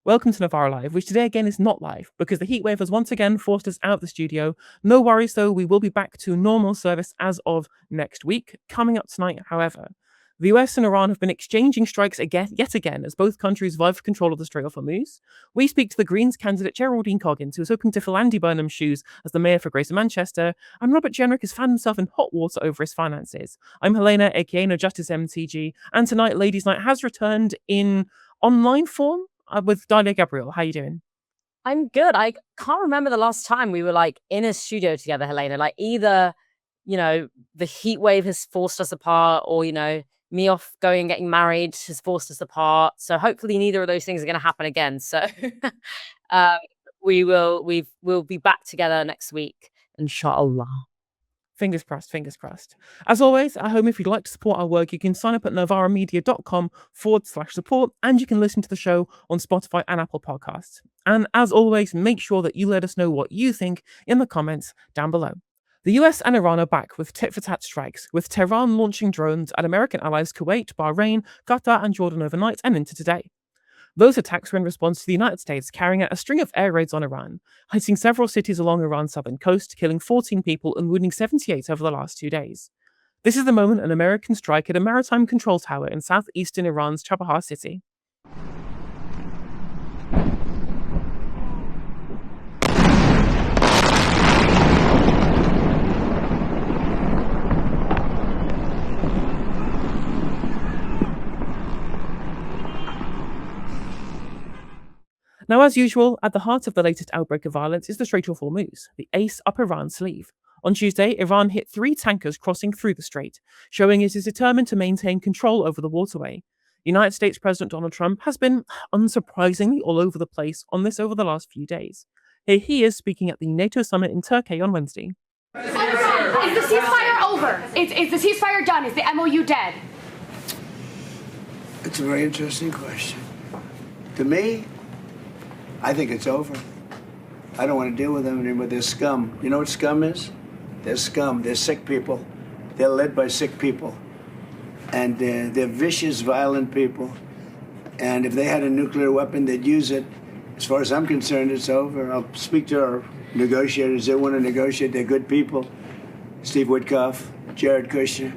Welcome to Novara Live, which today again is not live because the heatwave has once again forced us out of the studio. No worries though, we will be back to normal service as of next week. Coming up tonight, however, the US and Iran have been exchanging strikes yet again as both countries vie for control of the Strait of Hormuz. We speak to the Greens candidate Geraldine Coggins, who is hoping to fill Andy Burnham's shoes as the mayor for Greater Manchester, and Robert Jenrick has found himself in hot water over his finances. I'm Helena, aka NoJusticeMTG, and tonight, Ladies' Night has returned in online form with Dalia Gebrial. How you doing? I'm good. I can't remember the last time we were in a studio together, Helena. Either, the heat wave has forced us apart, or, me off going and getting married has forced us apart. So hopefully neither of those things are going to happen again. So we'll be back together next week, inshallah. Fingers crossed, fingers crossed. As always, at home, if you'd like to support our work, you can sign up at novaramedia.com/support, and you can listen to the show on Spotify and Apple Podcasts. And as always, make sure that you let us know what you think in the comments down below. The US and Iran are back with tit-for-tat strikes, with Tehran launching drones at American allies Kuwait, Bahrain, Qatar, and Jordan overnight and into today. Those attacks were in response to the United States carrying out a string of air raids on Iran, hitting several cities along Iran's southern coast, killing 14 people and wounding 78 over the last 2 days. This is the moment an American strike hit a maritime control tower in southeastern Iran's Chabahar city. Now, as usual, at the heart of the latest outbreak of violence is the Strait of Hormuz, the ace up Iran's sleeve. On Tuesday, Iran hit 3 tankers crossing through the strait, showing it is determined to maintain control over the waterway. United States President Donald Trump has been, unsurprisingly, all over the place on this over the last few days. Here he is speaking at the NATO summit in Turkey on Wednesday. Is the ceasefire over? Is the ceasefire done? Is the MOU dead? It's a very interesting question. To me, I think it's over. I don't want to deal with them anymore. They're scum. You know what scum is? They're scum. They're sick people. They're led by sick people. And they're vicious, violent people. And if they had a nuclear weapon, they'd use it. As far as I'm concerned, it's over. I'll speak to our negotiators. They want to negotiate. They're good people. Steve Witkoff, Jared Kushner.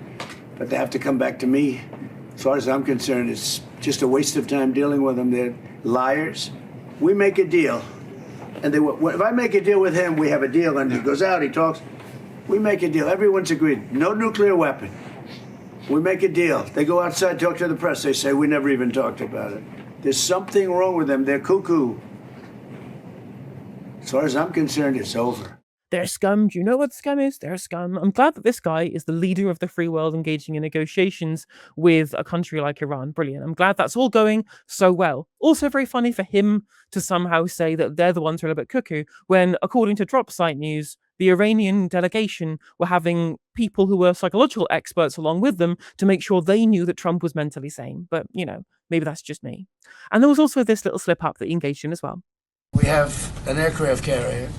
But they have to come back to me. As far as I'm concerned, it's just a waste of time dealing with them. They're liars. We make a deal, and if I make a deal with him, we have a deal, and he goes out, he talks. We make a deal. Everyone's agreed. No nuclear weapon. We make a deal. They go outside, talk to the press. They say, we never even talked about it. There's something wrong with them. They're cuckoo. As far as I'm concerned, it's over. They're scum. Do you know what scum is? They're scum. I'm glad that this guy is the leader of the free world engaging in negotiations with a country like Iran. Brilliant. I'm glad that's all going so well. Also very funny for him to somehow say that they're the ones who are a bit cuckoo, when, according to Drop Site News, the Iranian delegation were having people who were psychological experts along with them to make sure they knew that Trump was mentally sane. But, maybe that's just me. And there was also this little slip-up that he engaged in as well. We have an aircraft carrier,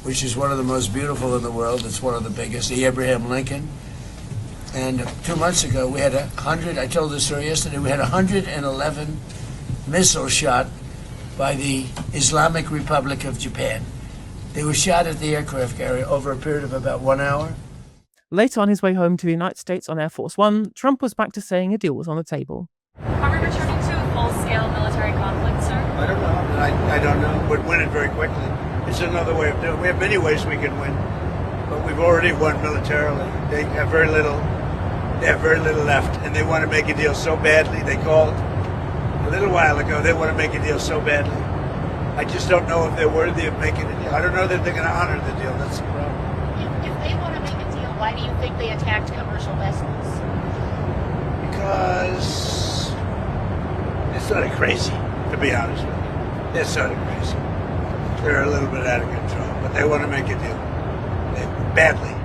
which is one of the most beautiful in the world. It's one of the biggest, the Abraham Lincoln. And 2 months ago, we had 100, I told this story yesterday, we had 111 missiles shot by the Islamic Republic of Japan. They were shot at the aircraft carrier over a period of about 1 hour. Later on his way home to the United States on Air Force One, Trump was back to saying a deal was on the table. Are we returning to a full-scale military conflict, sir? I don't know. I don't know. We'd win it very quickly. It's another way of doing it. We have many ways we can win, but we've already won militarily. They have very little left, and they want to make a deal so badly. They called a little while ago. They want to make a deal so badly. I just don't know if they're worthy of making a deal. I don't know that they're going to honor the deal. That's the problem. If they want to make a deal, why do you think they attacked commercial vessels? Because they're sort of crazy, to be honest with you. They're sort of crazy. They're a little bit out of control, but they want to make a deal. Badly.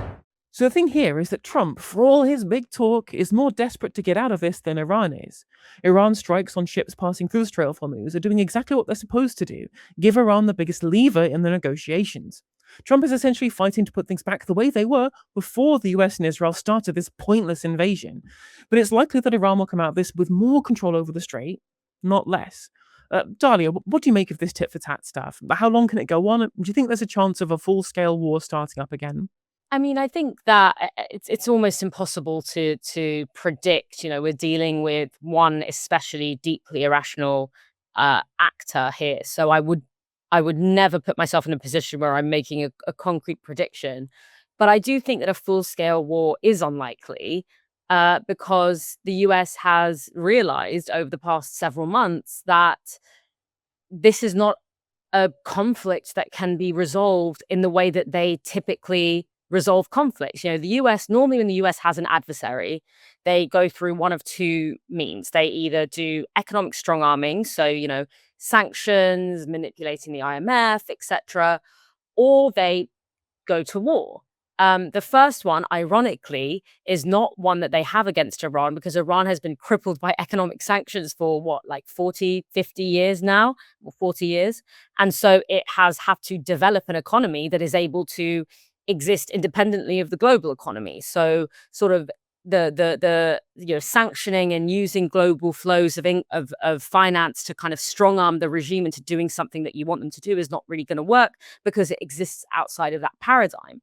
So the thing here is that Trump, for all his big talk, is more desperate to get out of this than Iran is. Iran's strikes on ships passing through the Strait of Hormuz are doing exactly what they're supposed to do, give Iran the biggest lever in the negotiations. Trump is essentially fighting to put things back the way they were before the US and Israel started this pointless invasion. But it's likely that Iran will come out of this with more control over the strait, not less. Dalia, what do you make of this tit-for-tat stuff? How long can it go on? Do you think there's a chance of a full-scale war starting up again? I mean, I think that it's almost impossible to predict. We're dealing with one especially deeply irrational actor here. So I would never put myself in a position where I'm making a concrete prediction. But I do think that a full-scale war is unlikely because the US has realized over the past several months that this is not a conflict that can be resolved in the way that they typically resolve conflicts. Normally when the US has an adversary, they go through one of two means. They either do economic strong arming, so, sanctions, manipulating the IMF, etc., or they go to war. The first one, ironically, is not one that they have against Iran because Iran has been crippled by economic sanctions for 40, 50 years now, or 40 years. And so it has had to develop an economy that is able to exist independently of the global economy. So sort of the sanctioning and using global flows of finance to kind of strong arm the regime into doing something that you want them to do is not really going to work because it exists outside of that paradigm.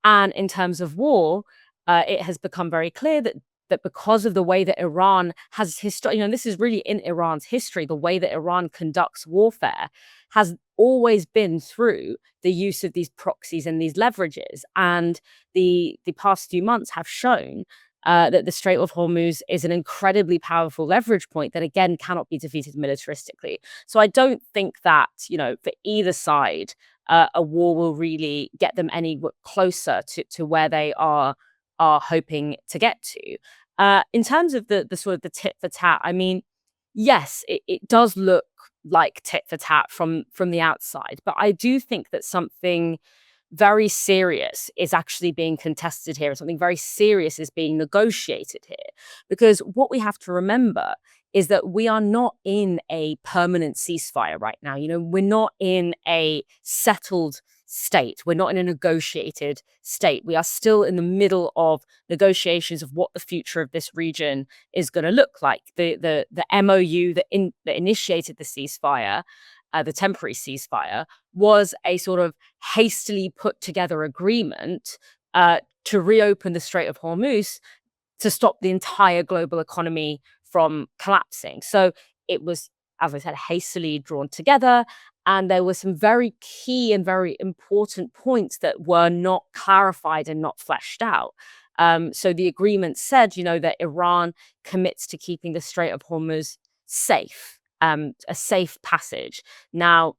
And in terms of war, it has become very clear that because of the way that Iran has this is really in Iran's history, the way that Iran conducts warfare has always been through the use of these proxies and these leverages. And the past few months have shown that the Strait of Hormuz is an incredibly powerful leverage point that, again, cannot be defeated militaristically. So I don't think that, for either side, a war will really get them any closer to where they are hoping to get to. In terms of the sort of the tit for tat, I mean, yes, it does look like tit for tat from the outside, but I do think that something very serious is actually being contested here, and something very serious is being negotiated here. Because what we have to remember is that we are not in a permanent ceasefire right now. We're not in a settled state. We're not in a negotiated state. We are still in the middle of negotiations of what the future of this region is going to look like. The MOU that initiated the ceasefire, the temporary ceasefire, was a sort of hastily put together agreement to reopen the Strait of Hormuz to stop the entire global economy from collapsing. So it was, as I said, hastily drawn together. And there were some very key and very important points that were not clarified and not fleshed out. So the agreement said, that Iran commits to keeping the Strait of Hormuz safe, a safe passage. Now,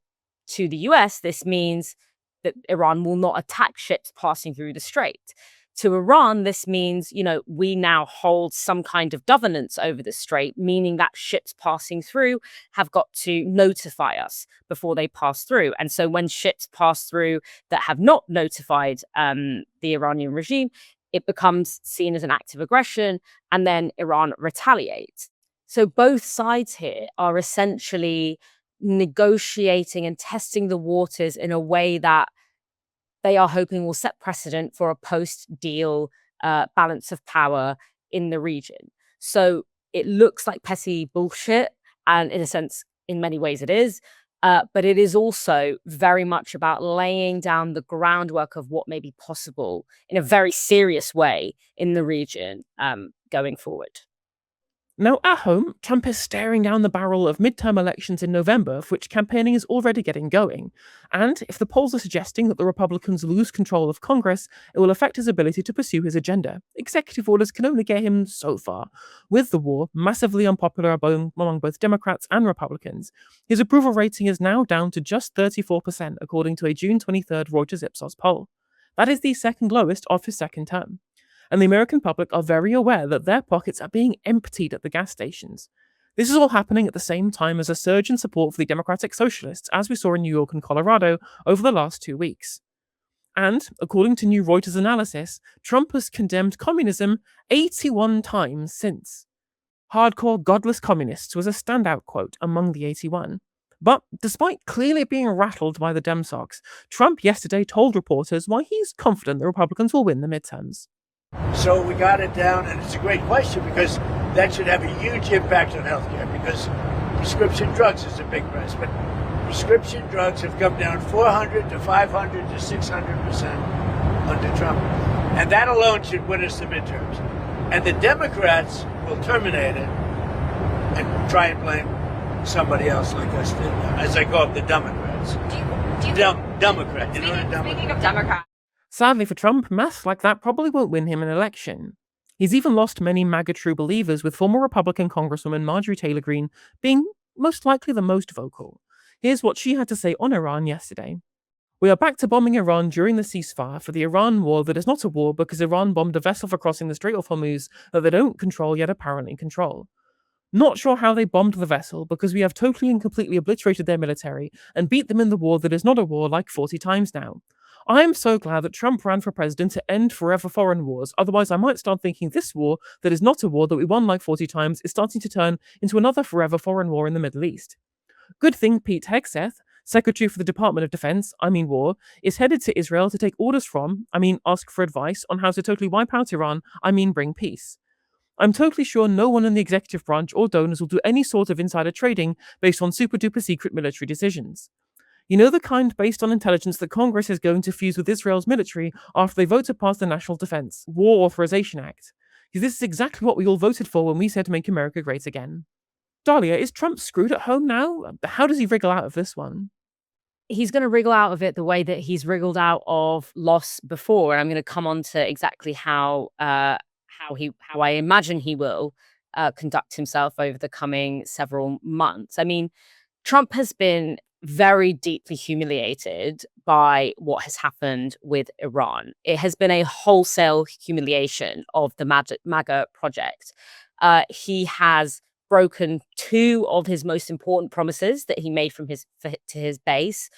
to the US, this means that Iran will not attack ships passing through the strait. To Iran, this means, we now hold some kind of governance over the strait, meaning that ships passing through have got to notify us before they pass through. And so when ships pass through that have not notified the Iranian regime, it becomes seen as an act of aggression, and then Iran retaliates. So both sides here are essentially negotiating and testing the waters in a way that they are hoping will set precedent for a post-deal balance of power in the region. So it looks like petty bullshit, and in a sense, in many ways it is, but it is also very much about laying down the groundwork of what may be possible in a very serious way in the region going forward. Now, at home, Trump is staring down the barrel of midterm elections in November, for which campaigning is already getting going. And if the polls are suggesting that the Republicans lose control of Congress, it will affect his ability to pursue his agenda. Executive orders can only get him so far. With the war massively unpopular among both Democrats and Republicans, his approval rating is now down to just 34%, according to a June 23rd Reuters Ipsos poll. That is the second lowest of his second term. And the American public are very aware that their pockets are being emptied at the gas stations. This is all happening at the same time as a surge in support for the Democratic Socialists, as we saw in New York and Colorado over the last 2 weeks. And, according to new Reuters analysis, Trump has condemned communism 81 times since. Hardcore godless communists was a standout quote among the 81. But despite clearly being rattled by the Dem Sox, Trump yesterday told reporters why he's confident the Republicans will win the midterms. So we got it down, and it's a great question because that should have a huge impact on healthcare, because Prescription drugs is a big price, but prescription drugs have come down 400 to 500 to 600% under Trump. And that alone should win us the midterms. And the Democrats will terminate it and try and blame somebody else like us, as I call it, the Democrats. Do you Democrat. You know what a Democrat? Speaking of Democrats, Sadly for Trump, math like that probably won't win him an election. He's even lost many MAGA true believers, with former Republican Congresswoman Marjorie Taylor Greene being most likely the most vocal. Here's what she had to say on Iran yesterday. We are back to bombing Iran during the ceasefire for the Iran war that is not a war because Iran bombed a vessel for crossing the Strait of Hormuz that they don't control yet apparently control. Not sure how they bombed the vessel because we have totally and completely obliterated their military and beat them in the war that is not a war like 40 times now. I am so glad that Trump ran for president to end forever foreign wars, otherwise I might start thinking this war that is not a war that we won like 40 times is starting to turn into another forever foreign war in the Middle East. Good thing Pete Hegseth, Secretary for the Department of Defense, War, is headed to Israel to take orders from, ask for advice on how to totally wipe out Iran, bring peace. I'm totally sure no one in the executive branch or donors will do any sort of insider trading based on super duper secret military decisions. You know, the kind based on intelligence that Congress is going to fuse with Israel's military after they vote to pass the National Defense War Authorization Act. This is exactly what we all voted for when we said to make America great again. Dalia, is Trump screwed at home now? How does he wriggle out of this one? He's going to wriggle out of it the way that he's wriggled out of loss before. And I'm going to come on to exactly how I imagine he will conduct himself over the coming several months. I mean, Trump has been very deeply humiliated by what has happened with Iran. It has been a wholesale humiliation of the MAGA project. He has broken two of his most important promises that he made to his base.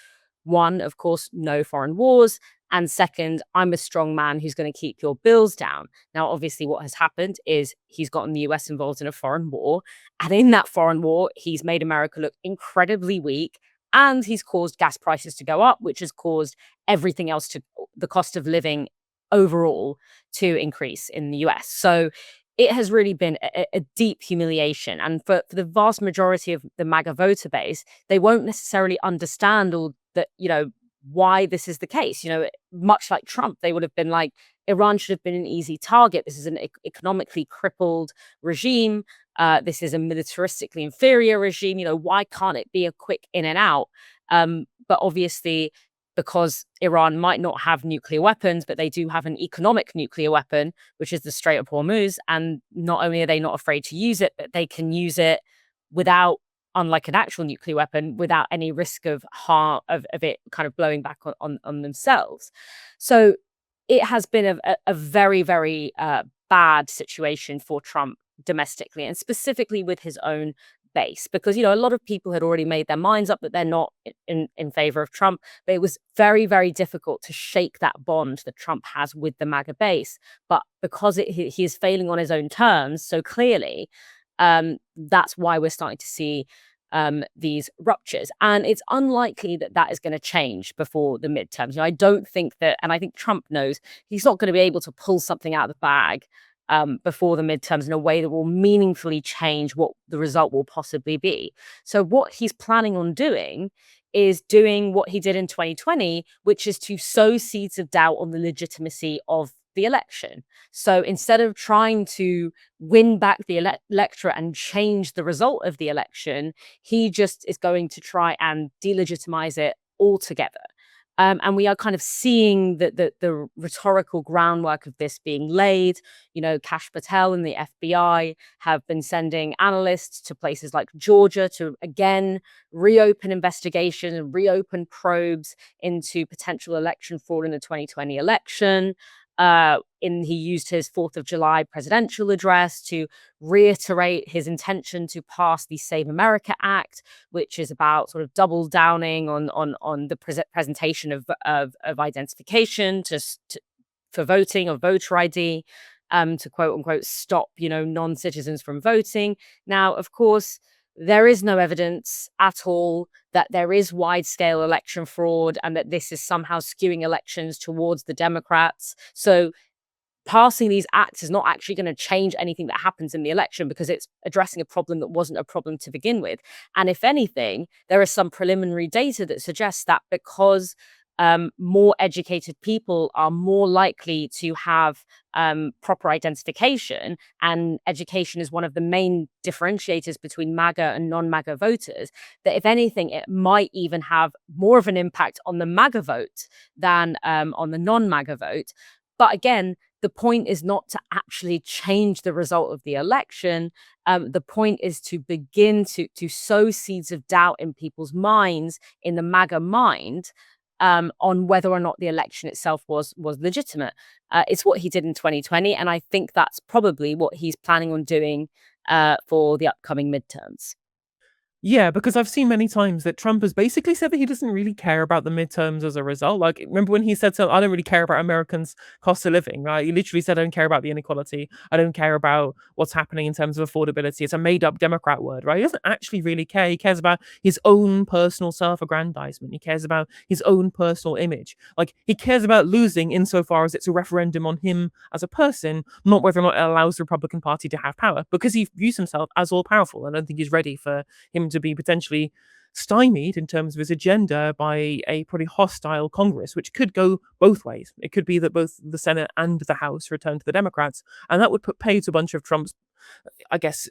One, of course, no foreign wars. And second, I'm a strong man who's going to keep your bills down. Now, obviously, what has happened is he's gotten the US involved in a foreign war. And in that foreign war, he's made America look incredibly weak. And he's caused gas prices to go up, which has caused everything else the cost of living overall to increase in the US. So it has really been a deep humiliation. And for the vast majority of the MAGA voter base, they won't necessarily understand why this is the case. Much like Trump, they would have been like, Iran should have been an easy target. This is an economically crippled regime. This is a militaristically inferior regime. Why can't it be a quick in and out? But obviously, because Iran might not have nuclear weapons, but they do have an economic nuclear weapon, which is the Strait of Hormuz. And not only are they not afraid to use it, but they can use it without, unlike an actual nuclear weapon, without any risk of harm of it kind of blowing back on themselves. So it has been a very, very bad situation for Trump domestically, and specifically with his own base, because a lot of people had already made their minds up that they're not in favor of Trump, but it was very, very difficult to shake that bond that Trump has with the MAGA base. But because he is failing on his own terms so clearly, that's why we're starting to see these ruptures. And it's unlikely that is going to change before the midterms. I don't think that, and I think Trump knows he's not going to be able to pull something out of the bag before the midterms in a way that will meaningfully change what the result will possibly be. So what he's planning on doing is doing what he did in 2020, which is to sow seeds of doubt on the legitimacy of the election. So instead of trying to win back the electorate and change the result of the election, he just is going to try and delegitimize it altogether. And we are kind of seeing the rhetorical groundwork of this being laid. Kash Patel and the FBI have been sending analysts to places like Georgia to, again, reopen investigations and reopen probes into potential election fraud in the 2020 election. He used his 4th of July presidential address to reiterate his intention to pass the Save America Act, which is about sort of double downing on the presentation of identification for voting, or voter ID, to quote unquote stop non-citizens from voting. Now, of course, there is no evidence at all that there is wide-scale election fraud and that this is somehow skewing elections towards the Democrats. So passing these acts is not actually going to change anything that happens in the election because it's addressing a problem that wasn't a problem to begin with. And if anything, there is some preliminary data that suggests that because more educated people are more likely to have proper identification, and education is one of the main differentiators between MAGA and non-MAGA voters, that if anything, it might even have more of an impact on the MAGA vote than on the non-MAGA vote. But again, the point is not to actually change the result of the election. The point is to begin to sow seeds of doubt in people's minds, in the MAGA mind, on whether or not the election itself was legitimate. It's what he did in 2020, and I think that's probably what he's planning on doing for the upcoming midterms. Yeah, because I've seen many times that Trump has basically said that he doesn't really care about the midterms as a result. Like, remember when he said, "So I don't really care about Americans' cost of living," right? He literally said, "I don't care about the inequality. I don't care about what's happening in terms of affordability." It's a made-up Democrat word, right? He doesn't actually really care. He cares about his own personal self-aggrandizement. He cares about his own personal image. Like, he cares about losing insofar as it's a referendum on him as a person, not whether or not it allows the Republican Party to have power, because he views himself as all-powerful. I don't think he's ready for him to be potentially stymied in terms of his agenda by a pretty hostile Congress, which could go both ways. It could be that both the Senate and the House return to the Democrats, and that would put pay to a bunch of Trump's, I guess,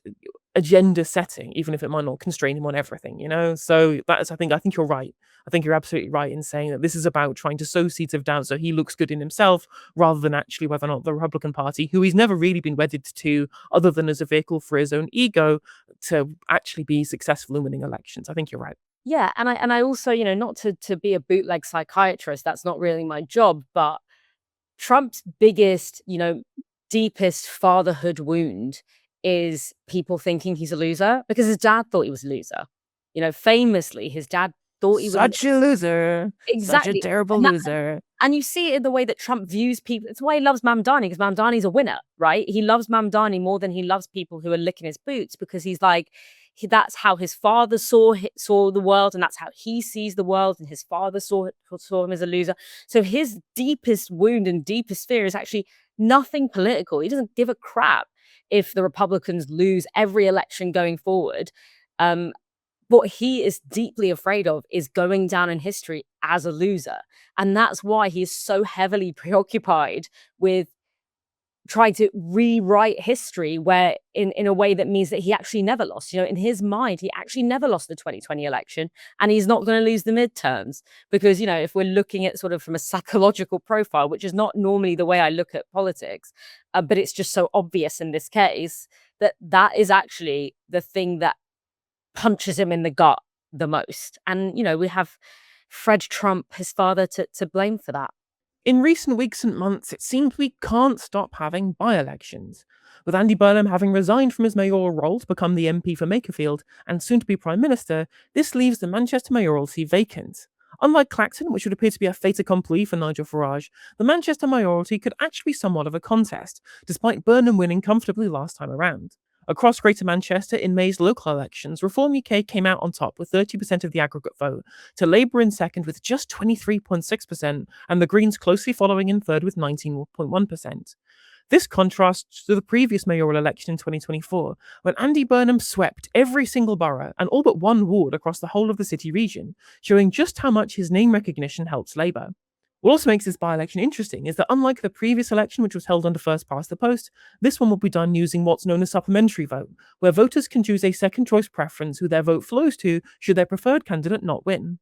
agenda setting, even if it might not constrain him on everything, you know? So that's, I think you're right. I think you're absolutely right in saying that this is about trying to sow seeds of doubt so he looks good in himself, rather than actually whether or not the Republican Party, who he's never really been wedded to other than as a vehicle for his own ego, to actually be successful in winning elections. I think you're right. Yeah, and I also, not to be a bootleg psychiatrist, that's not really my job, but Trump's biggest, deepest fatherhood wound is people thinking he's a loser, because his dad thought he was a loser. Famously, his dad thought he was Such a loser. Such a exactly. terrible And that, loser. and you see it in the way that Trump views people. It's why he loves Mamdani, because Mamdani's a winner, right? He loves Mamdani more than he loves people who are licking his boots, because he's like, that's how his father saw the world, and that's how he sees the world, and his father saw him as a loser. So his deepest wound and deepest fear is actually nothing political. He doesn't give a crap if the Republicans lose every election going forward. What he is deeply afraid of is going down in history as a loser. And that's why he is so heavily preoccupied with trying to rewrite history, where in a way that means that he actually never lost. In his mind, he actually never lost the 2020 election, and he's not going to lose the midterms. Because, if we're looking at sort of from a psychological profile, which is not normally the way I look at politics, but it's just so obvious in this case, that is actually the thing that punches him in the gut the most. And, we have Fred Trump, his father, to blame for that. In recent weeks and months, it seems we can't stop having by-elections. With Andy Burnham having resigned from his mayoral role to become the MP for Makerfield and soon to be Prime Minister, this leaves the Manchester mayoralty vacant. Unlike Clacton, which would appear to be a fait accompli for Nigel Farage, the Manchester mayoralty could actually be somewhat of a contest, despite Burnham winning comfortably last time around. Across Greater Manchester in May's local elections, Reform UK came out on top with 30% of the aggregate vote, to Labour in second with just 23.6%, and the Greens closely following in third with 19.1%. This contrasts to the previous mayoral election in 2024, when Andy Burnham swept every single borough and all but one ward across the whole of the city region, showing just how much his name recognition helps Labour. What also makes this by-election interesting is that, unlike the previous election, which was held under first past the post, this one will be done using what's known as supplementary vote, where voters can choose a second choice preference who their vote flows to should their preferred candidate not win.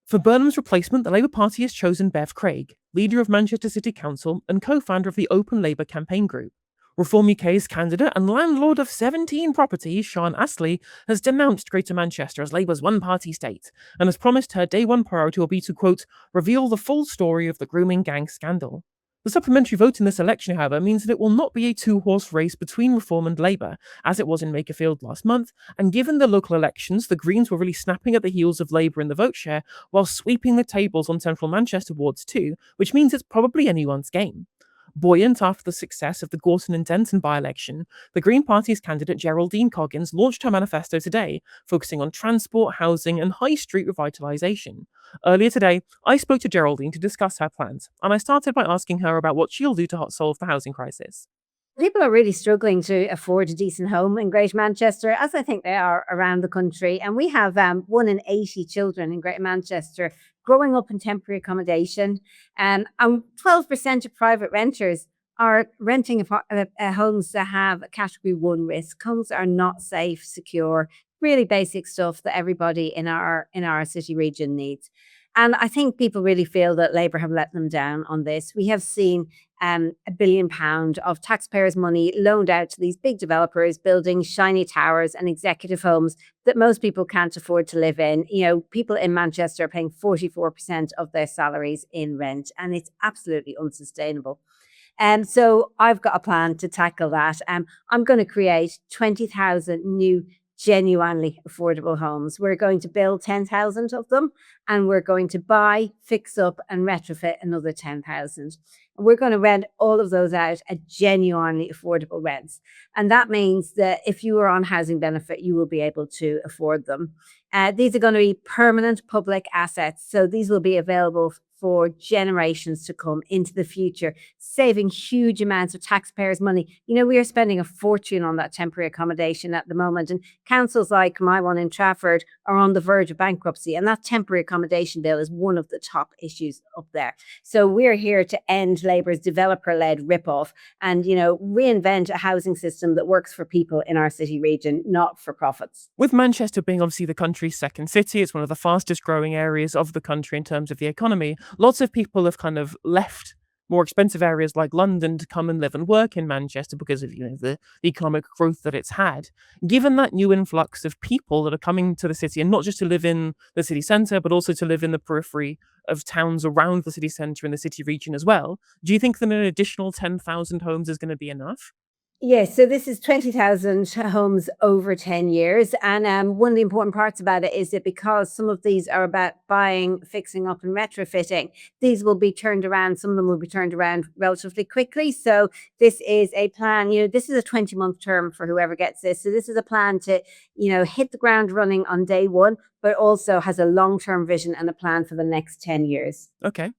For Burnham's replacement, the Labour Party has chosen Bev Craig, leader of Manchester City Council and co-founder of the Open Labour campaign group. Reform UK's candidate and landlord of 17 properties, Sian Astley, has denounced Greater Manchester as Labour's one-party state, and has promised her day one priority will be to, quote, reveal the full story of the grooming gang scandal. The supplementary vote in this election, however, means that it will not be a two-horse race between Reform and Labour, as it was in Makerfield last month, and given the local elections, the Greens were really snapping at the heels of Labour in the vote share, while sweeping the tables on central Manchester wards too, which means it's probably anyone's game. Buoyant after the success of the Gorton and Denton by-election, the Green Party's candidate Geraldine Coggins launched her manifesto today, focusing on transport, housing, and high street revitalisation. Earlier today, I spoke to Geraldine to discuss her plans, and I started by asking her about what she'll do to solve the housing crisis. People are really struggling to afford a decent home in Greater Manchester, as I think they are around the country. And we have 1 in 80 children in Greater Manchester growing up in temporary accommodation. And 12% of private renters are renting homes that have a Category 1 risk. Homes are not safe, secure, really basic stuff that everybody in our city region needs. And I think people really feel that Labour have let them down on this. We have seen £1 billion of taxpayers' money loaned out to these big developers building shiny towers and executive homes that most people can't afford to live in. You know, people in Manchester are paying 44% of their salaries in rent, and it's absolutely unsustainable. So I've got a plan to tackle that. I'm going to create 20,000 new genuinely affordable homes. We're going to build 10,000 of them, and we're going to buy, fix up, and retrofit another 10,000. And we're going to rent all of those out at genuinely affordable rents. And that means that if you are on housing benefit, you will be able to afford them. These are going to be permanent public assets. So these will be available for generations to come into the future, saving huge amounts of taxpayers' money. You know, we are spending a fortune on that temporary accommodation at the moment, and councils like my one in Trafford are on the verge of bankruptcy, and that temporary accommodation bill is one of the top issues up there. So we're here to end Labour's developer-led rip-off and, you know, reinvent a housing system that works for people in our city region, not for profits. With Manchester being obviously the country's second city, it's one of the fastest growing areas of the country in terms of the economy. Lots of people have kind of left more expensive areas like London to come and live and work in Manchester because of, you know, the economic growth that it's had. Given that new influx of people that are coming to the city, and not just to live in the city centre, but also to live in the periphery of towns around the city centre and the city region as well, do you think that an additional 10,000 homes is going to be enough? Yes, so this is 20,000 homes over 10 years. And one of the important parts about it is that because some of these are about buying, fixing up, and retrofitting, these will be turned around. Some of them will be turned around relatively quickly. So this is a plan, you know, this is a 20-month term for whoever gets this. So this is a plan to, you know, hit the ground running on day one, but also has a long-term vision and a plan for the next 10 years. Okay.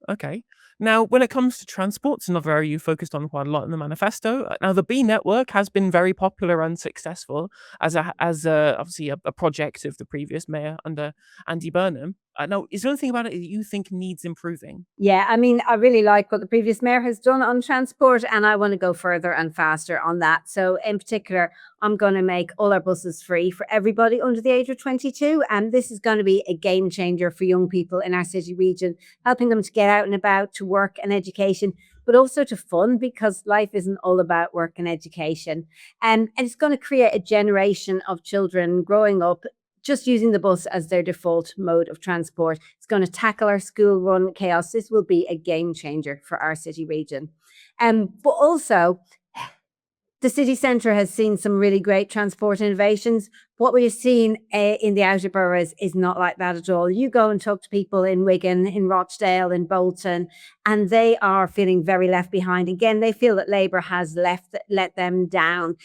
Now, when it comes to transport, it's another area you focused on quite a lot in the manifesto. Now, the B network has been very popular and successful as obviously a project of the previous mayor under Andy Burnham. Now, is there anything about it that you think needs improving? Yeah, I mean, I really like what the previous mayor has done on transport, and I want to go further and faster on that. So in particular, I'm going to make all our buses free for everybody under the age of 22. And this is going to be a game changer for young people in our city region, helping them to get out and about, to work and education, but also to fun, because life isn't all about work and education. And it's going to create a generation of children growing up just using the bus as their default mode of transport. It's going to tackle our school run chaos. This will be a game changer for our city region. But also, the city centre has seen some really great transport innovations. What we've seen in the outer boroughs is not like that at all. You go and talk to people in Wigan, in Rochdale, in Bolton, and they are feeling very left behind. Again, they feel that Labour has let them down.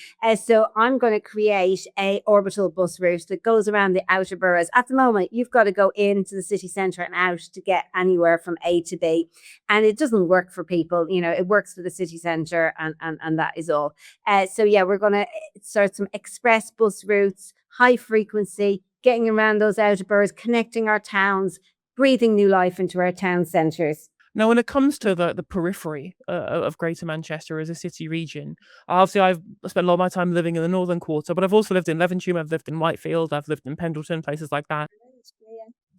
So I'm going to create a orbital bus route that goes around the outer boroughs. At the moment, you've got to go into the city centre and out to get anywhere from A to B. And it doesn't work for people. You know, it works for the city centre, and that is all. So yeah, we're going to start some express bus routes, high frequency, getting around those outer boroughs, connecting our towns, breathing new life into our town centres. Now, when it comes to the periphery of Greater Manchester as a city region, obviously I've spent a lot of my time living in the northern quarter, but I've also lived in Levenshulme, I've lived in Whitefield, I've lived in Pendleton, places like that.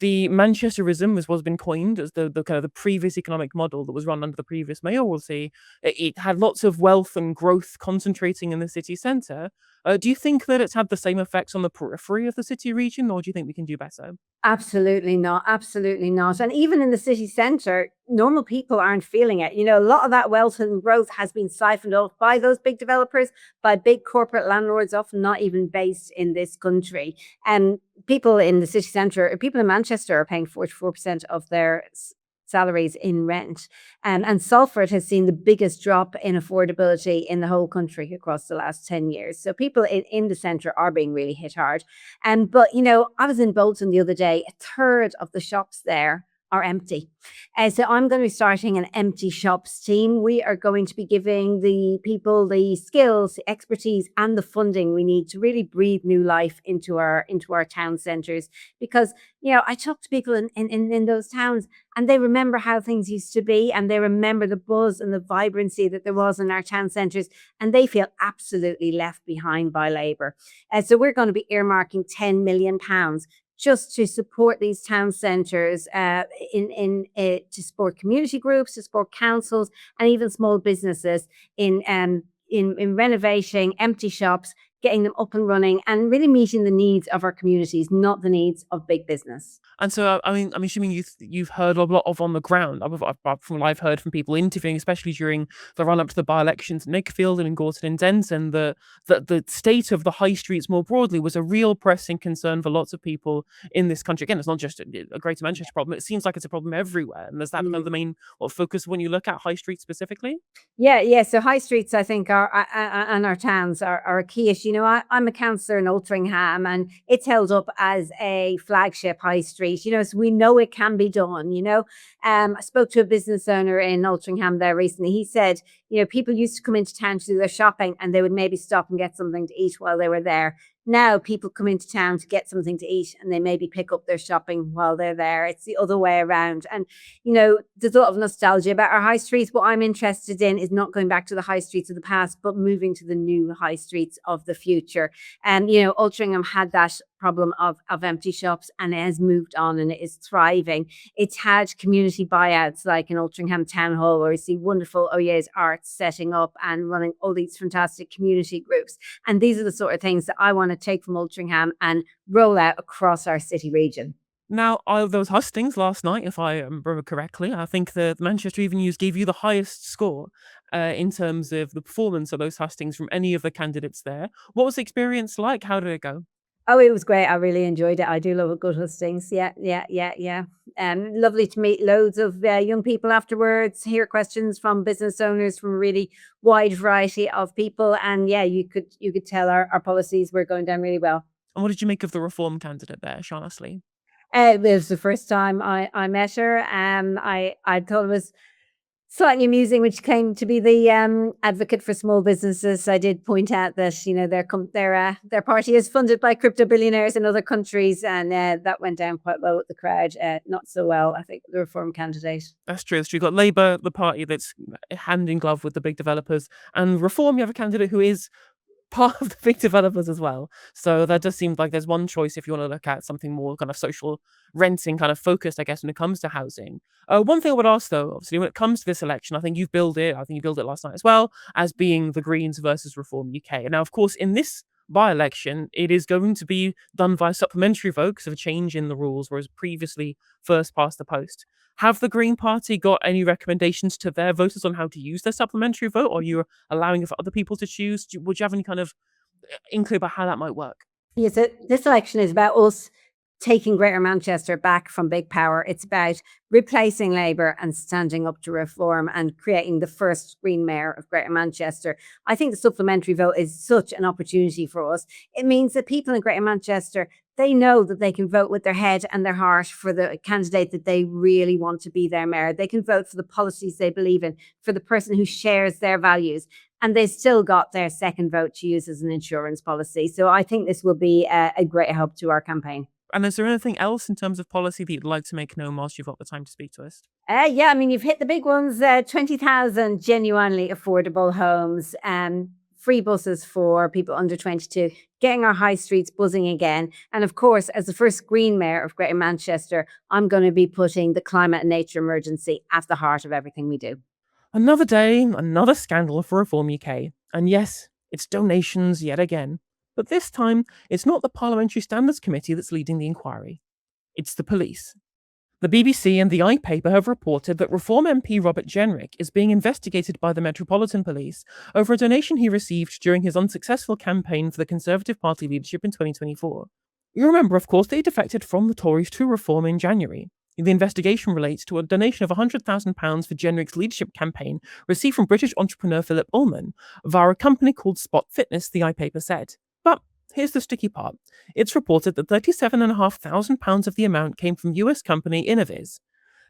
The Manchesterism was what's been coined as the kind of the previous economic model that was run under the previous mayoralty. It had lots of wealth and growth concentrating in the city centre. Do you think that it's had the same effects on the periphery of the city region, or do you think we can do better? Absolutely not. Absolutely not. And even in the city centre, normal people aren't feeling it. You know, a lot of that wealth and growth has been siphoned off by those big developers, by big corporate landlords, often not even based in this country. And people in the city centre, people in Manchester are paying 44% of their salaries in rent. And Salford has seen the biggest drop in affordability in the whole country across the last 10 years. So people in the centre are being really hit hard. But, I was in Bolton the other day, a third of the shops there are empty. So I'm going to be starting an empty shops team. We are going to be giving the people the skills, the expertise, and the funding we need to really breathe new life into our town centres. Because I talk to people in those towns, and they remember how things used to be, and they remember the buzz and the vibrancy that there was in our town centres, and they feel absolutely left behind by Labour. So we're going to be earmarking £10 million just to support these town centres, to support community groups, to support councils, and even small businesses in renovating empty shops, getting them up and running, and really meeting the needs of our communities, not the needs of big business. And so, I'm assuming you've heard a lot of on the ground, from what I've heard from people interviewing, especially during the run up to the by-elections in Nickfield and in Gorton and Denton, that the state of the high streets more broadly was a real pressing concern for lots of people in this country. Again, it's not just a Greater Manchester problem; it seems like it's a problem everywhere. And is that kind of the main focus when you look at high streets specifically? Yeah. So high streets, I think, and our towns are a key issue. I'm a councillor in Altrincham, and it's held up as a flagship high street. So we know it can be done. I spoke to a business owner in Altrincham there recently. He said, people used to come into town to do their shopping, and they would maybe stop and get something to eat while they were there. Now people come into town to get something to eat, and they maybe pick up their shopping while they're there. It's the other way around. And, there's a lot of nostalgia about our high streets. What I'm interested in is not going back to the high streets of the past, but moving to the new high streets of the future. And, Altrincham had that problem of empty shops, and it has moved on and it is thriving. It's had community buyouts like in Altrincham Town Hall, where we see wonderful OYE's Arts setting up and running all these fantastic community groups. And these are the sort of things that I want to take from Altrincham and roll out across our city region. Now, there was hustings last night, if I remember correctly. I think the Manchester Evening News gave you the highest score in terms of the performance of those hustings from any of the candidates there. What was the experience like? How did it go? Oh, it was great. I really enjoyed it. I do love a good hustings. Yeah. Lovely to meet loads of young people afterwards, hear questions from business owners from a really wide variety of people. And you could tell our policies were going down really well. And what did you make of the Reform candidate there, Shauna Slee? It was the first time I met her. I thought it was slightly amusing when she claimed to be the advocate for small businesses. I did point out that their party is funded by crypto billionaires in other countries, and that went down quite well with the crowd. Not so well, I think, the Reform candidate. That's true. You've got Labour, the party that's hand in glove with the big developers, and Reform, you have a candidate who is part of the big developers as well. So that does seem like there's one choice if you want to look at something more kind of social renting kind of focused, I guess, when it comes to housing. One thing I would ask, though, obviously, when it comes to this election, I think you billed it last night as well, as being the Greens versus Reform UK. And now, of course, in this by-election, it is going to be done via supplementary vote because of a change in the rules, whereas previously first past the post. Have the Green Party got any recommendations to their voters on how to use their supplementary vote, or are you allowing it for other people to choose? Would you have any kind of inkling about how that might work? Yes, this election is about us taking Greater Manchester back from big power. It's about replacing Labour and standing up to Reform and creating the first Green Mayor of Greater Manchester. I think the supplementary vote is such an opportunity for us. It means that people in Greater Manchester, they know that they can vote with their head and their heart for the candidate that they really want to be their mayor. They can vote for the policies they believe in, for the person who shares their values. And they still got their second vote to use as an insurance policy. So I think this will be a great help to our campaign. And is there anything else in terms of policy that you'd like to make known whilst you've got the time to speak to us? You've hit the big ones. 20,000 genuinely affordable homes, free buses for people under 22, getting our high streets buzzing again. And of course, as the first Green Mayor of Greater Manchester, I'm going to be putting the climate and nature emergency at the heart of everything we do. Another day, another scandal for Reform UK. And yes, it's donations yet again. But this time, it's not the Parliamentary Standards Committee that's leading the inquiry. It's the police. The BBC and the iPaper have reported that Reform MP Robert Jenrick is being investigated by the Metropolitan Police over a donation he received during his unsuccessful campaign for the Conservative Party leadership in 2024. You remember, of course, that he defected from the Tories to Reform in January. The investigation relates to a donation of £100,000 for Jenrick's leadership campaign received from British entrepreneur Philip Ullman via a company called Spot Fitness, the iPaper said. But here's the sticky part. It's reported that £37,500 of the amount came from US company Innoviz.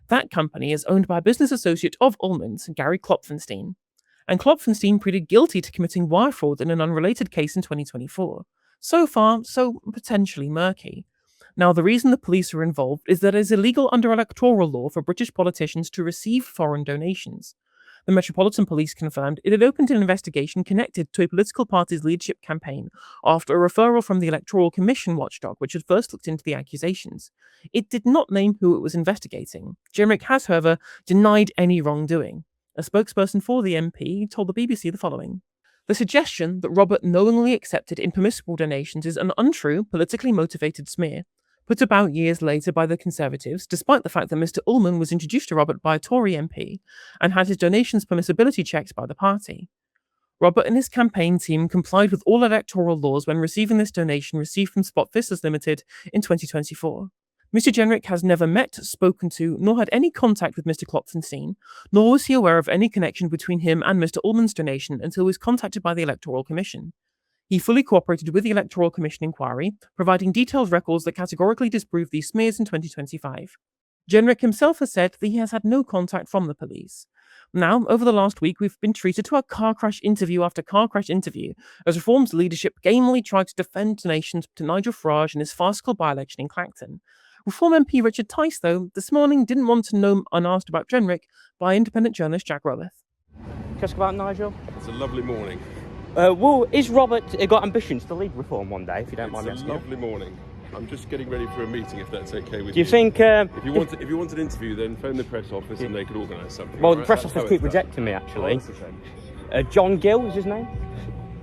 That company is owned by a business associate of Ullman's, Gary Klopfenstein. And Klopfenstein pleaded guilty to committing wire fraud in an unrelated case in 2024. So far, so potentially murky. Now, the reason the police are involved is that it is illegal under electoral law for British politicians to receive foreign donations. The Metropolitan Police confirmed it had opened an investigation connected to a political party's leadership campaign after a referral from the Electoral Commission watchdog, which had first looked into the accusations. It did not name who it was investigating. Jenrick has, however, denied any wrongdoing. A spokesperson for the MP told the BBC the following. The suggestion that Robert knowingly accepted impermissible donations is an untrue, politically motivated smear, put about years later by the Conservatives, despite the fact that Mr. Ullman was introduced to Robert by a Tory MP and had his donations permissibility checked by the party. Robert and his campaign team complied with all electoral laws when receiving this donation received from Spot Fitness Limited in 2024. Mr. Jenrick has never met, spoken to, nor had any contact with Mr. Klopfenstein, nor was he aware of any connection between him and Mr. Ullman's donation until he was contacted by the Electoral Commission. He fully cooperated with the Electoral Commission inquiry, providing detailed records that categorically disprove these smears in 2025. Jenrick himself has said that he has had no contact from the police. Now, over the last week, we've been treated to a car crash interview after car crash interview, as Reform's leadership gamely tried to defend donations to Nigel Farage in his farcical by-election in Clacton. Reform MP Richard Tice, though, this morning didn't want to know unasked about Jenrick by independent journalist Jack Roweth. Just about Nigel? It's a lovely morning. Well, is Robert got ambitions to lead Reform one day, if you don't mind me asking? It's a lovely morning. I'm just getting ready for a meeting, if that's okay with you. Do you think... if you want an interview, then phone the press office and they could organise something. Well, right? the press That's office keep rejecting me, actually. Oh, that's a shame. John Gill is his name?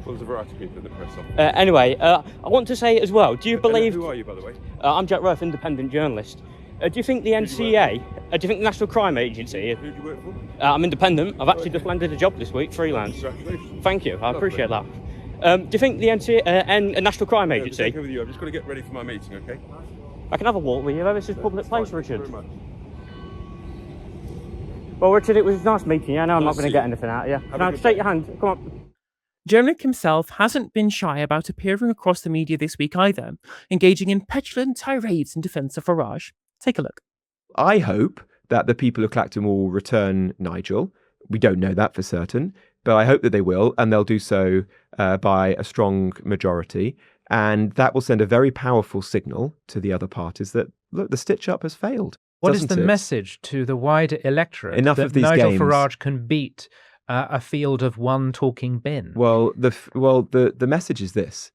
Well, there's a variety of people in the press office. Anyway, I want to say as well, do you believe... Who are you, by the way? I'm Jack Roweth, independent journalist. Do you think the NCA, do you think the National Crime Agency... Who do you work for? I'm independent. I've actually just landed a job this week, freelance. Congratulations. Thank you, I appreciate that. Do you think the NCA, National Crime Agency... Yeah, with you. I've just got to get ready for my meeting, okay? I can have a walk with you, though. This is public place, Thank you Richard. very much. Well, Richard, it was nice meeting you. I know I'm not Nice going to to get see you. anything out of you. Have Can a I good shake day. your hand? Come on. Jenrick himself hasn't been shy about appearing across the media this week either, engaging in petulant tirades in defence of Farage. Take a look. I hope that the people of Clacton will return Nigel. We don't know that for certain, but I hope that they will, and they'll do so by a strong majority. And that will send a very powerful signal to the other parties that, look, the stitch-up has failed. What is the it? message to the wider electorate Enough that of these Nigel games. Farage can beat a field of one talking bin? Well, the message is this.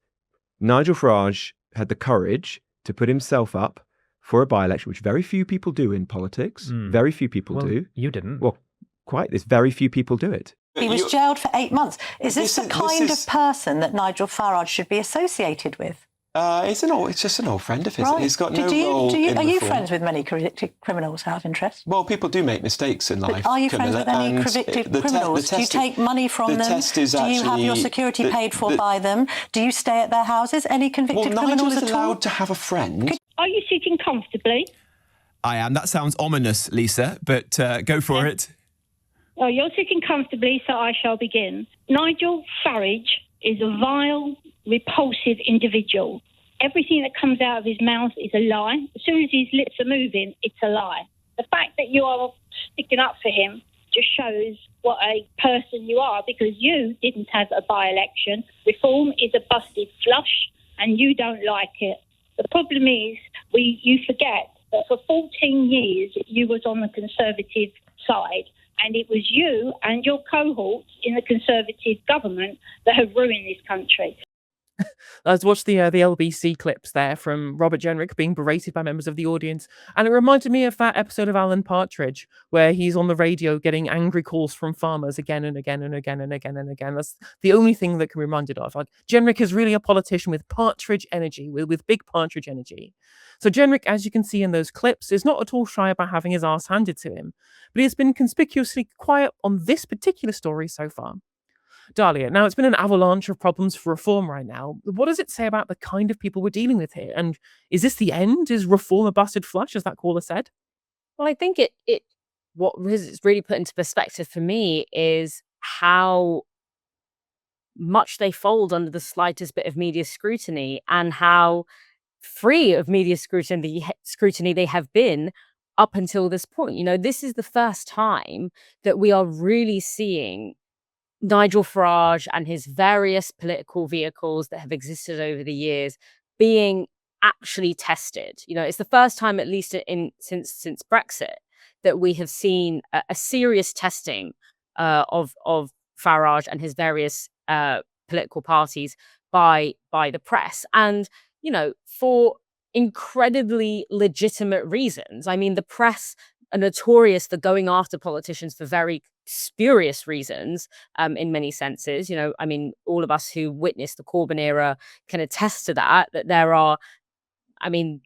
Nigel Farage had the courage to put himself up for a by-election, which very few people do in politics. Very few people do. You didn't. Well, quite. There's very few people do it. He was jailed for 8 months. Is this the kind of person that Nigel Farage should be associated with? It's just an old friend of his. Right. He's got no role in Are you reform. friends with many convicted criminals out of interest? Well, people do make mistakes in life. But are you friends with any and convicted the criminals? Do you take money from them? Do you have your security paid for by them? Do you stay at their houses? Any convicted criminals Nigel is at all? allowed to have a friend. Are you sitting comfortably? I am. That sounds ominous, Lisa, but go for it. Oh, you're sitting comfortably, so I shall begin. Nigel Farage is a vile, repulsive individual. Everything that comes out of his mouth is a lie. As soon as his lips are moving, it's a lie. The fact that you are sticking up for him just shows what a person you are, because you didn't have a by-election. Reform is a busted flush, and you don't like it. The problem is you forget that for 14 years you was on the Conservative side, and it was you and your cohorts in the Conservative government that have ruined this country. Let's watch the LBC clips there from Robert Jenrick being berated by members of the audience, and it reminded me of that episode of Alan Partridge where he's on the radio getting angry calls from farmers again and again and again and again and again. That's the only thing that can be reminded of. Like, Jenrick is really a politician with Partridge energy, with big Partridge energy. So Jenrick, as you can see in those clips, is not at all shy about having his arse handed to him, but he has been conspicuously quiet on this particular story so far. Dalia, now it's been an avalanche of problems for Reform right now. What does it say about the kind of people we're dealing with here? And is this the end? Is Reform a busted flush, as that caller said? Well, I think what was really put into perspective for me is how much they fold under the slightest bit of media scrutiny, and how free of media scrutiny they have been up until this point. This is the first time that we are really seeing Nigel Farage and his various political vehicles that have existed over the years being actually tested. It's the first time, at least since Brexit, that we have seen a serious testing of Farage and his various political parties by the press, and for incredibly legitimate reasons. I mean, the press are notorious for going after politicians for very spurious reasons, in many senses. I mean, all of us who witnessed the Corbyn era can attest to that there are, I mean,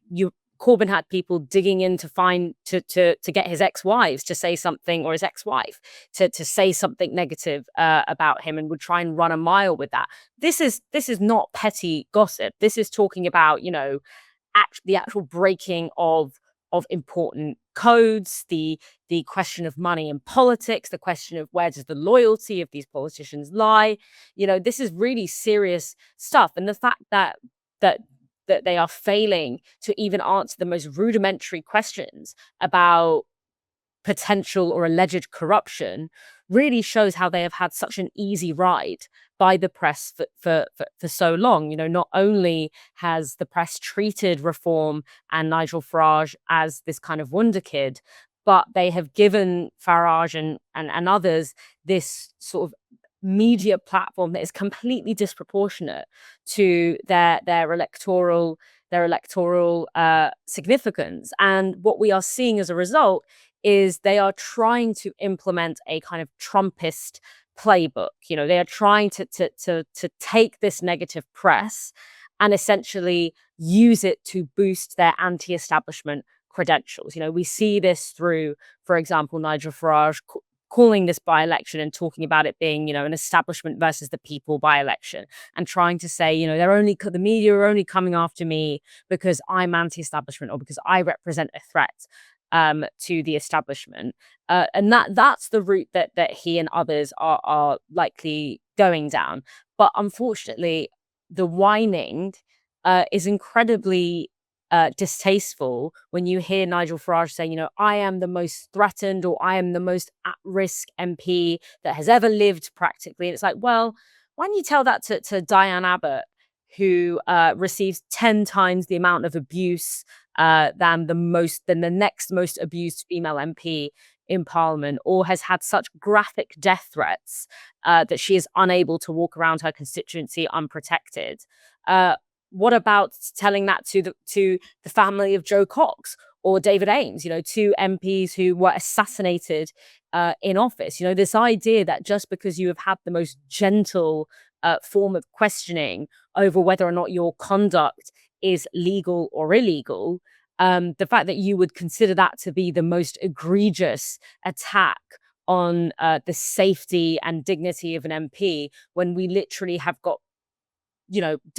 Corbyn had people digging in to find to get his ex-wives to say something, or his ex-wife to say something negative about him, and would try and run a mile with that. This is not petty gossip. This is talking about the actual breaking of important codes, the question of money in politics, the question of where does the loyalty of these politicians lie. This is really serious stuff, and the fact that they are failing to even answer the most rudimentary questions about potential or alleged corruption really shows how they have had such an easy ride by the press for so long. Not only has the press treated Reform and Nigel Farage as this kind of wonder kid, but they have given Farage and others this sort of media platform that is completely disproportionate to their electoral significance. And what we are seeing as a result is they are trying to implement a kind of Trumpist playbook. They are trying to take this negative press and essentially use it to boost their anti-establishment credentials. We see this through, for example, Nigel Farage calling this by-election and talking about it being, an establishment versus the people by-election, and trying to say, the media are only coming after me because I'm anti-establishment, or because I represent a threat to the establishment. And that's the route that he and others are likely going down. But unfortunately, the whining is incredibly distasteful when you hear Nigel Farage saying, I am the most threatened, or I am the most at-risk MP that has ever lived, practically. And it's like, well, why don't you tell that to Diane Abbott, who receives 10 times the amount of abuse than the next most abused female MP in Parliament, or has had such graphic death threats that she is unable to walk around her constituency unprotected. What about telling that to the family of Joe Cox or David Ames, two MPs who were assassinated in office? This idea that just because you have had the most gentle form of questioning over whether or not your conduct is legal or illegal, the fact that you would consider that to be the most egregious attack on the safety and dignity of an MP, when we literally have got,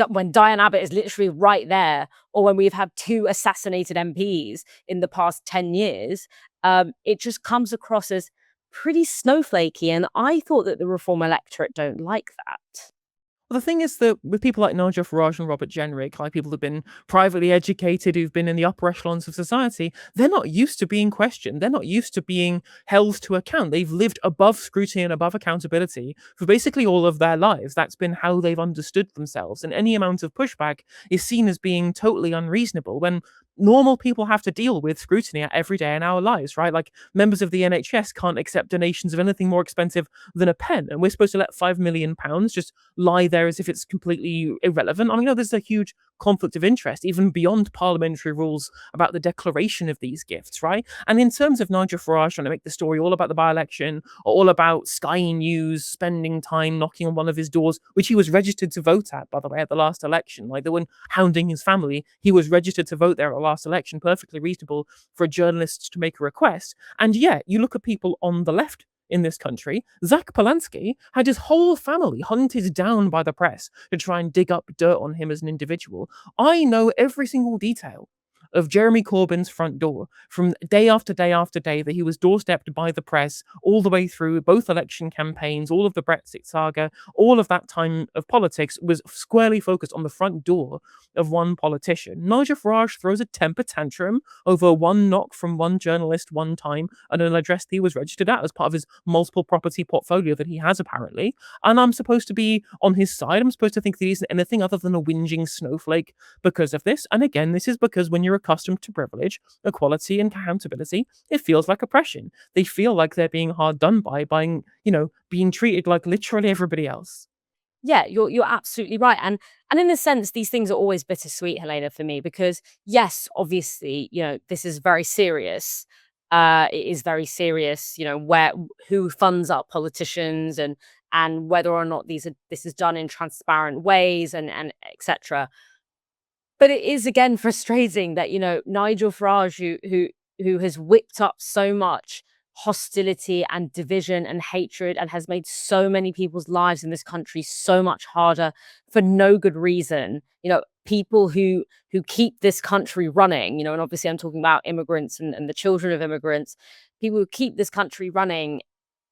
when Diane Abbott is literally right there, or when we've had 2 assassinated MPs in the past 10 years, it just comes across as pretty snowflakey. And I thought that the Reform electorate don't like that. Well, the thing is that with people like Nigel Farage and Robert Jenrick, like people who've been privately educated, who've been in the upper echelons of society, they're not used to being questioned. They're not used to being held to account. They've lived above scrutiny and above accountability for basically all of their lives. That's been how they've understood themselves. And any amount of pushback is seen as being totally unreasonable, when normal people have to deal with scrutiny every day in our lives, right? Like, members of the NHS can't accept donations of anything more expensive than a pen, and we're supposed to let £5 million just lie there as if it's completely irrelevant. I mean, there's a huge conflict of interest, even beyond parliamentary rules, about the declaration of these gifts, right? And in terms of Nigel Farage trying to make the story all about the by-election, or all about Sky News spending time knocking on one of his doors, which he was registered to vote at, by the way, at the last election, like the one hounding his family, he was registered to vote there at the last election, perfectly reasonable for a journalist to make a request. And yet, you look at people on the left in this country, Zach Polanski had his whole family hunted down by the press to try and dig up dirt on him as an individual. I know every single detail of Jeremy Corbyn's front door from day after day after day that he was doorstepped by the press all the way through both election campaigns, all of the Brexit saga, all of that time of politics was squarely focused on the front door of one politician. Nigel Farage throws a temper tantrum over one knock from one journalist one time at an address he was registered at as part of his multiple property portfolio that he has apparently. And I'm supposed to be on his side. I'm supposed to think that he isn't anything other than a whinging snowflake because of this. And again, this is because when you're accustomed to privilege, equality, and accountability, it feels like oppression. They feel like they're being hard done by being treated like literally everybody else. Yeah, you're absolutely right. And in a sense, these things are always bittersweet, Helena, for me, because yes, obviously, this is very serious. It is very serious, who funds our politicians and whether or not this is done in transparent ways and etc. But it is again frustrating that, Nigel Farage, who has whipped up so much hostility and division and hatred and has made so many people's lives in this country so much harder for no good reason. People who keep this country running, and obviously I'm talking about immigrants and the children of immigrants, people who keep this country running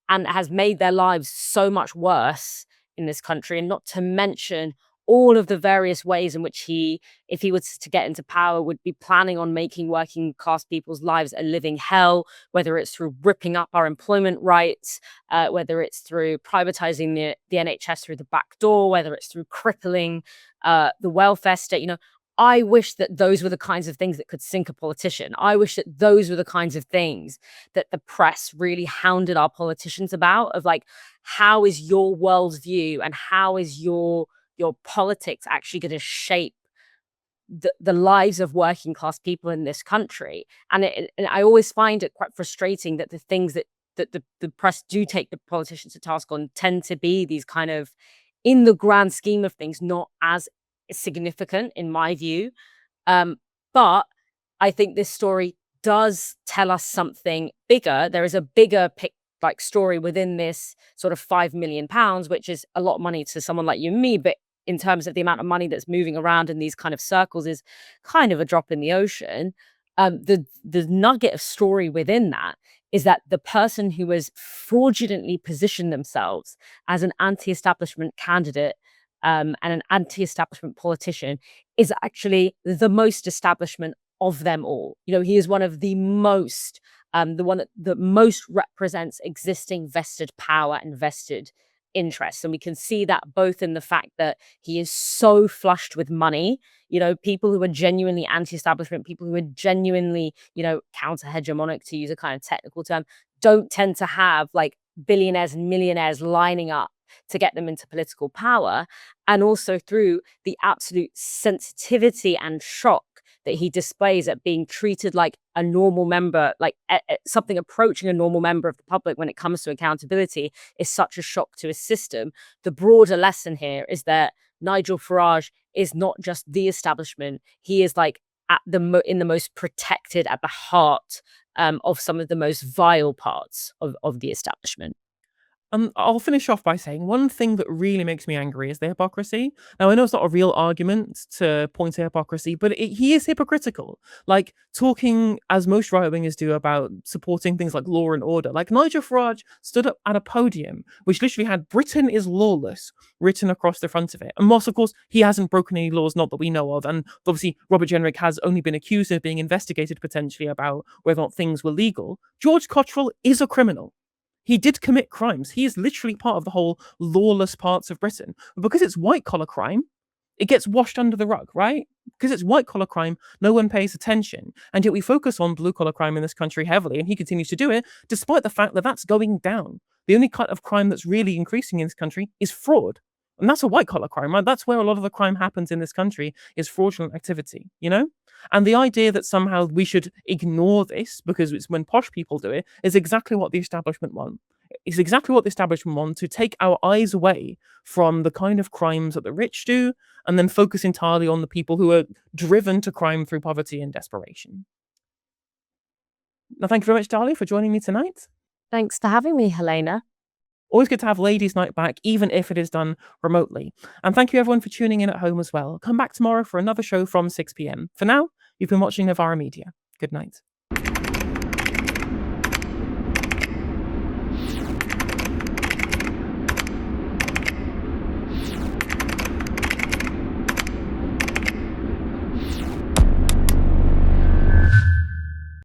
and has made their lives so much worse in this country, and not to mention all of the various ways in which he, if he was to get into power, would be planning on making working class people's lives a living hell, whether it's through ripping up our employment rights, whether it's through privatizing the NHS through the back door, whether it's through crippling the welfare state. I wish that those were the kinds of things that could sink a politician. I wish that those were the kinds of things that the press really hounded our politicians about, of like, how is your worldview and how is your politics actually going to shape the lives of working class people in this country? And I always find it quite frustrating that the things that the press do take the politicians to task on tend to be these kind of, in the grand scheme of things, not as significant in my view. But I think this story does tell us something bigger. There is a bigger story within this sort of £5 million, which is a lot of money to someone like you and me, but in terms of the amount of money that's moving around in these kind of circles is kind of a drop in the ocean. The nugget of story within that is that the person who has fraudulently positioned themselves as an anti-establishment candidate and an anti-establishment politician is actually the most establishment of them all. He is one of the most, the one that most represents existing vested power and vested interests. And we can see that both in the fact that he is so flushed with money. People who are genuinely anti-establishment, people who are genuinely, counter-hegemonic, to use a kind of technical term, don't tend to have like billionaires and millionaires lining up to get them into political power. And also through the absolute sensitivity and shock that he displays at being treated like a normal member, like something approaching a normal member of the public when it comes to accountability, is such a shock to his system. The broader lesson here is that Nigel Farage is not just the establishment. He is like in the most protected, at the heart of some of the most vile parts of the establishment. I'll finish off by saying one thing that really makes me angry is the hypocrisy. Now, I know it's not a real argument to point to hypocrisy, but he is hypocritical. Like, talking, as most right-wingers do, about supporting things like law and order. Like, Nigel Farage stood up at a podium, which literally had "Britain is lawless" written across the front of it. And whilst, of course, he hasn't broken any laws, not that we know of, and obviously Robert Jenrick has only been accused of being investigated potentially about whether or not things were legal, George Cottrell is a criminal. He did commit crimes. He is literally part of the whole lawless parts of Britain. But because it's white-collar crime, it gets washed under the rug, right? Because it's white-collar crime, no one pays attention. And yet we focus on blue-collar crime in this country heavily, and he continues to do it, despite the fact that that's going down. The only kind of crime that's really increasing in this country is fraud. And that's a white-collar crime, right? That's where a lot of the crime happens in this country, is fraudulent activity, And the idea that somehow we should ignore this because it's when posh people do it is exactly what the establishment want. It's exactly what the establishment want, to take our eyes away from the kind of crimes that the rich do and then focus entirely on the people who are driven to crime through poverty and desperation. Now, thank you very much, Dalia, for joining me tonight. Thanks for having me, Helena. Always good to have Ladies' Night back, even if it is done remotely. And thank you everyone for tuning in at home as well. Come back tomorrow for another show from 6 p.m. For now, You've been watching Novara Media. Good night.